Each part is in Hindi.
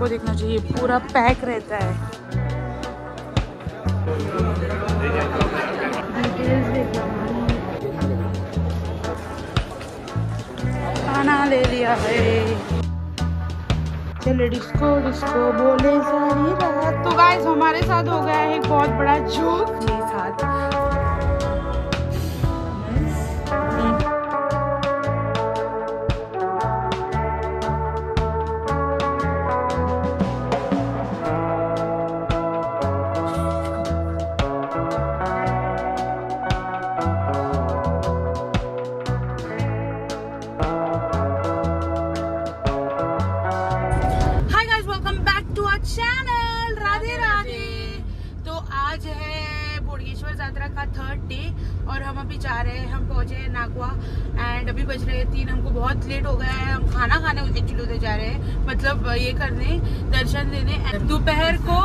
आपको देखना चाहिए, पूरा पैक रहता है। खाना ले लिया है, चले डिस्को डिस्को बोले सारी रात। तो गाइस हमारे साथ हो गया है एक बहुत बड़ा जोक के साथ। चैनल राधे राधे। तो आज है बोडगेश्वर यात्रा का 3rd डे और हम अभी जा रहे हैं, हम पहुंचे हैं नागवा एंड अभी बज रहे हैं 3। हमको बहुत लेट हो गया है, हम खाना खाने एक्चुअली उधर जा रहे हैं, मतलब ये करने दर्शन देने। दोपहर को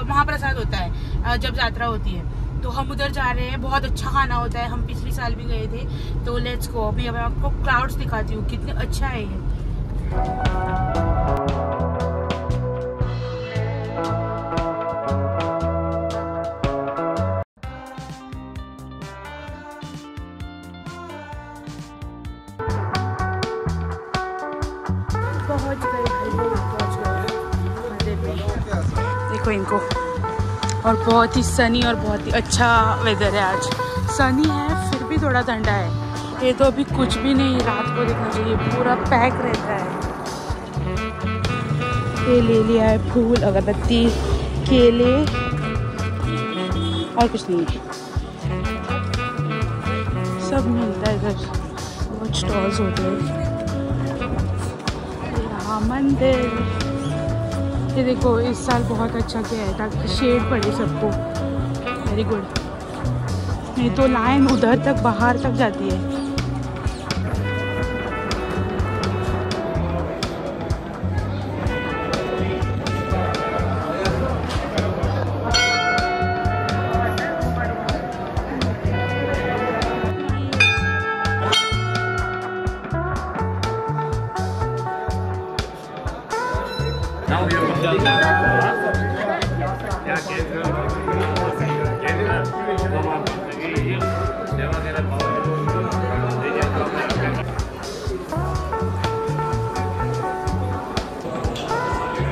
महाप्रसाद होता है जब यात्रा होती है, तो हम उधर जा रहे हैं। बहुत अच्छा खाना होता है, हम पिछले साल भी गए थे। तो लेट्स गो। अभी मैं आपको क्लाउड्स दिखाती हूँ कितने अच्छा है ये। पहुंच गए देखो इनको। और बहुत ही सनी और बहुत ही अच्छा वेदर है आज। सनी है फिर भी थोड़ा ठंडा है। ये तो अभी कुछ भी नहीं, रात को देखना चाहिए, पूरा पैक रहता है। ये ले लिया है फूल, अगरबत्ती, केले और कुछ नहीं, सब मिलता है इधर। बहुत स्टॉल्स होते हैं। मंदिर ये देखो, इस साल बहुत अच्छा किया है ताकि शेड पड़े सबको। Very good. नहीं तो लाइन उधर तक बाहर तक जाती है।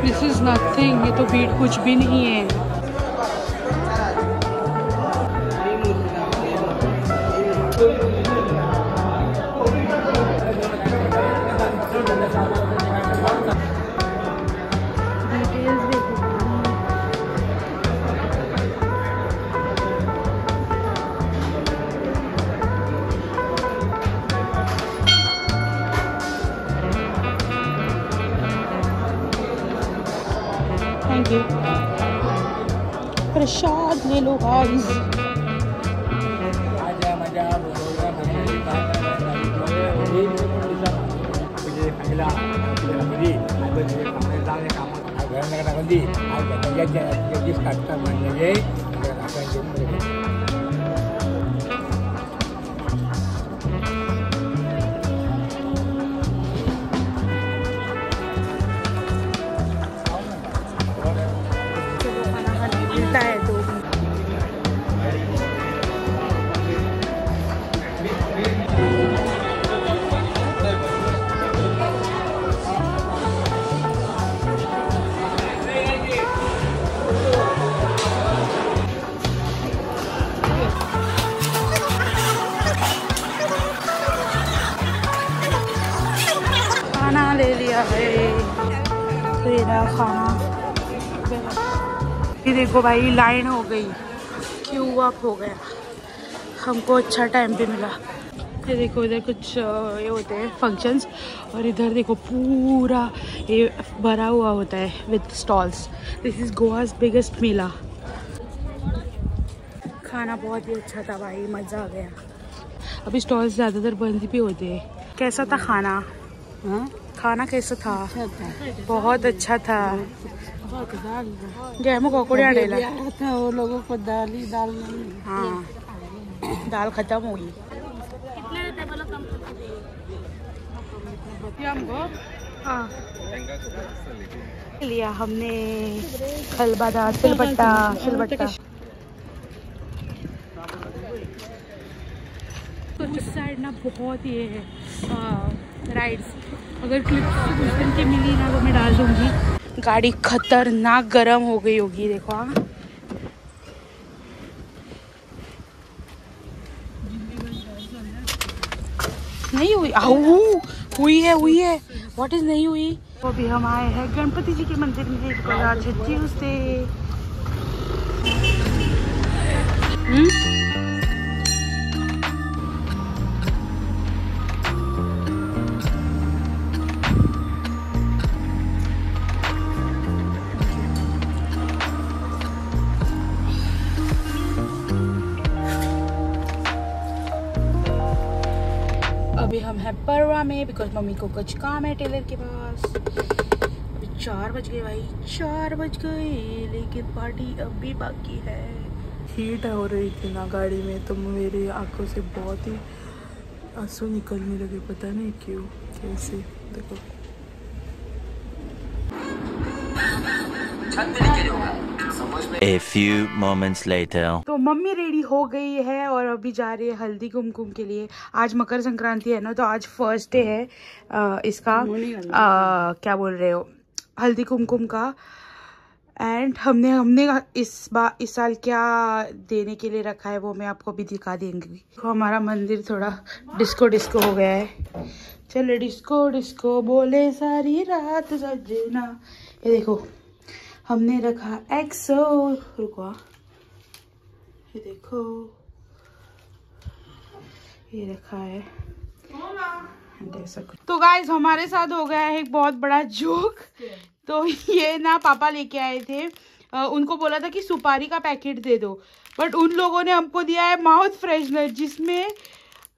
दिस इज नथिंग, ये तो भीड़ कुछ भी नहीं है। Thank you. प्रसाद ले लो गाइस। खाना ले लिया है, तेरा खाना। ये देखो भाई, लाइन हो गई, क्यू अप हो गया, हमको अच्छा टाइम पे मिला। ये देखो इधर कुछ ये होते हैं फंक्शंस, और इधर देखो पूरा ये भरा हुआ होता है with stalls. This is Goa's biggest mela. खाना बहुत ही अच्छा था भाई, मज़ा आ गया। अभी स्टॉल्स ज़्यादातर बंद भी होते हैं। कैसा था खाना? हाँ, खाना कैसा था? बहुत अच्छा था। गेहूँ कोकोड़िया डेला था, वो लोगों को दाल नहीं। हाँ, दाल खत्म हो गई। लिया हमने खलबादा, सिलबट्टा। उस साइड ना बहुत ये है राइड्स, अगर क्लिप्स की मिली ना तो मैं डाल दूंगी। गाड़ी खतरनाक गर्म हो गई होगी, देखो। हाँ नहीं हुई, हुई है व्हाट इज नहीं हुई। तो अभी हम आए हैं गणपति जी के मंदिर में, ट्यूसडे। अभी हम हैं परवा में बिकॉज मम्मी को कुछ काम है टेलर के पास। अभी 4 बज गए भाई, 4 बज गए, लेकिन पार्टी अभी बाकी है। हीट हो रही थी ना गाड़ी में, तो मेरी आंखों से बहुत ही आंसू निकलने लगे, पता नहीं क्यों, कैसे। देखो A few moments later. तो मम्मी रेडी हो गई है और अभी जा रही है हल्दी कुमकुम के लिए। आज मकर संक्रांति है ना, तो आज फर्स्ट डे है इसका क्या बोल रहे हो, हल्दी कुमकुम का। एंड हमने इस साल क्या देने के लिए रखा है वो मैं आपको अभी दिखा देंगी। हमारा मंदिर थोड़ा डिस्को हो गया है। चलो डिस्को बोले सारी रात सजना। ये देखो हमने रखा एक्सो, रुको, ये देखो ये रखा है, देख सकते। तो गाइस हमारे साथ हो गया है एक बहुत बड़ा जोक। तो ये ना पापा लेके आए थे, उनको बोला था कि सुपारी का पैकेट दे दो, बट उन लोगों ने हमको दिया है माउथ फ्रेशनर, जिसमें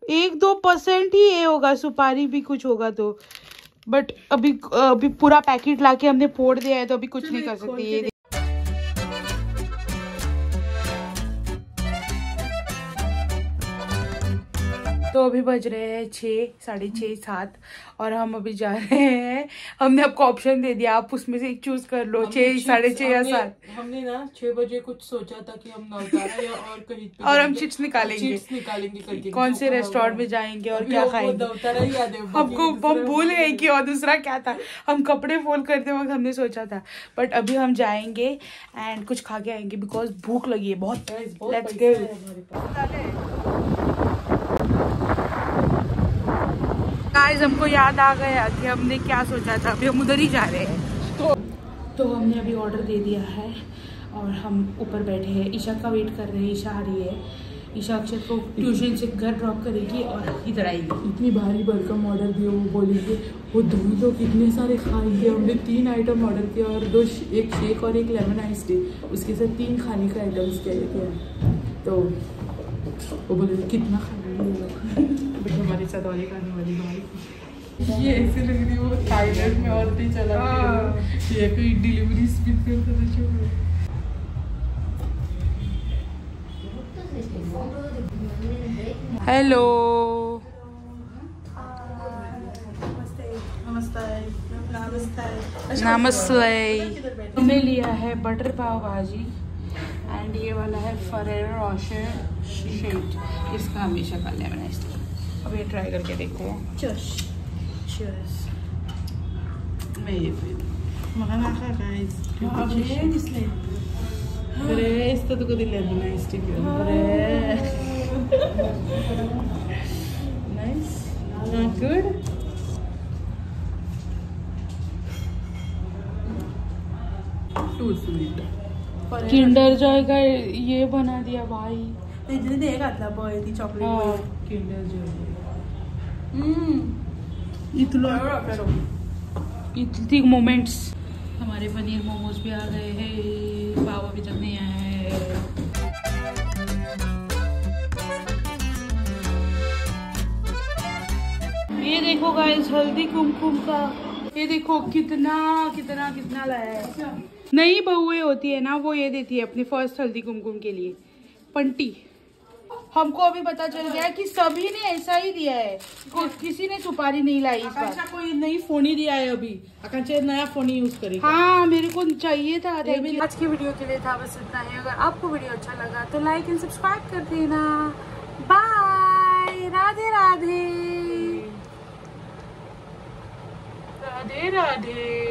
1-2% ही ये होगा, सुपारी भी कुछ होगा तो। बट अभी पूरा पैकेट लाके हमने फोड़ दिया है, तो अभी कुछ नहीं कर सकते। ये तो अभी बज रहे हैं 6, 6:30, 7 और हम अभी जा रहे हैं। हमने आपको ऑप्शन दे दिया, आप उसमें से एक चूज कर लो, 6, 6:30 या 7। हमने ना 6 बजे कुछ सोचा था कि हम नौतारा या और कहीं पे और हम चिट्स निकालेंगे करके, कौन से रेस्टोरेंट में जाएंगे और क्या खाएंगे। हमको हम भूल गए कि और दूसरा क्या था, हम कपड़े फोल्ड करते वक्त हमने सोचा था। बट अभी हम जाएंगे एंड कुछ खा के आएंगे बिकॉज भूख लगी है बहुत। Let's go. गाइस हमको याद आ गया कि हमने क्या सोचा था, अभी हम उधर ही जा रहे हैं। तो हमने अभी ऑर्डर दे दिया है और हम ऊपर बैठे हैं, ईशा का वेट कर रहे हैं। ईशा आ रही है, ईशा अक्षर को ट्यूशन से घर ड्रॉप करेगी और इधर आएगी। इतनी भारी भरकम ऑर्डर दिए, वो बोलेंगे वो 2 लोग इतने सारे खाएंगे। हमने 3 आइटम ऑर्डर किया और 2 एक शेक और एक लेमन आइस टी, उसके साथ 3 खाने का आइटम्स किया। तो वो बोले कितना खाएंगे हमारे साथ वाले खाने वाली भाई। ये ऐसे लग रही है वो थाईलैंड में औरतें चला गई, ये कोई डिलीवरी स्पीड करता था। हेलो नमस्ते। हमने लिया है बटर पाव भाजी एंड ये वाला है फरेरो रोशर शेक, इसका हमेशा का लेमन आइस टी। अब ये ट्राई करके देखो। चीयर्स। मैं ये तो कभी lemon ice tea nice good. Too sweet. Kinder Joy का ये बना दिया भाई। ते घातला बॉय ती चॉकलेट किंडर जॉय। इतनी मोमेंट्स। हमारे पनीर मोमोज भी आ गए हैं, पाव अभी तक नहीं आया है। ये देखो गाइस हल्दी कुमकुम का, ये देखो कितना कितना कितना लाया है। नई बहुएं होती है ना, वो ये देती है अपनी फर्स्ट हल्दी कुमकुम के लिए पंटी। हमको अभी पता चल गया कि सभी ने ऐसा ही दिया है, किसी ने सुपारी नहीं लाई इस बार। कोई नई फोन ही दिया है अभी, आकांक्षा नया फोन ही यूज करेगी। हाँ मेरे को चाहिए था। आज की वीडियो के लिए था बस इतना ही। अगर आपको वीडियो अच्छा लगा तो लाइक एंड सब्सक्राइब कर देना। बाय, राधे राधे, राधे राधे।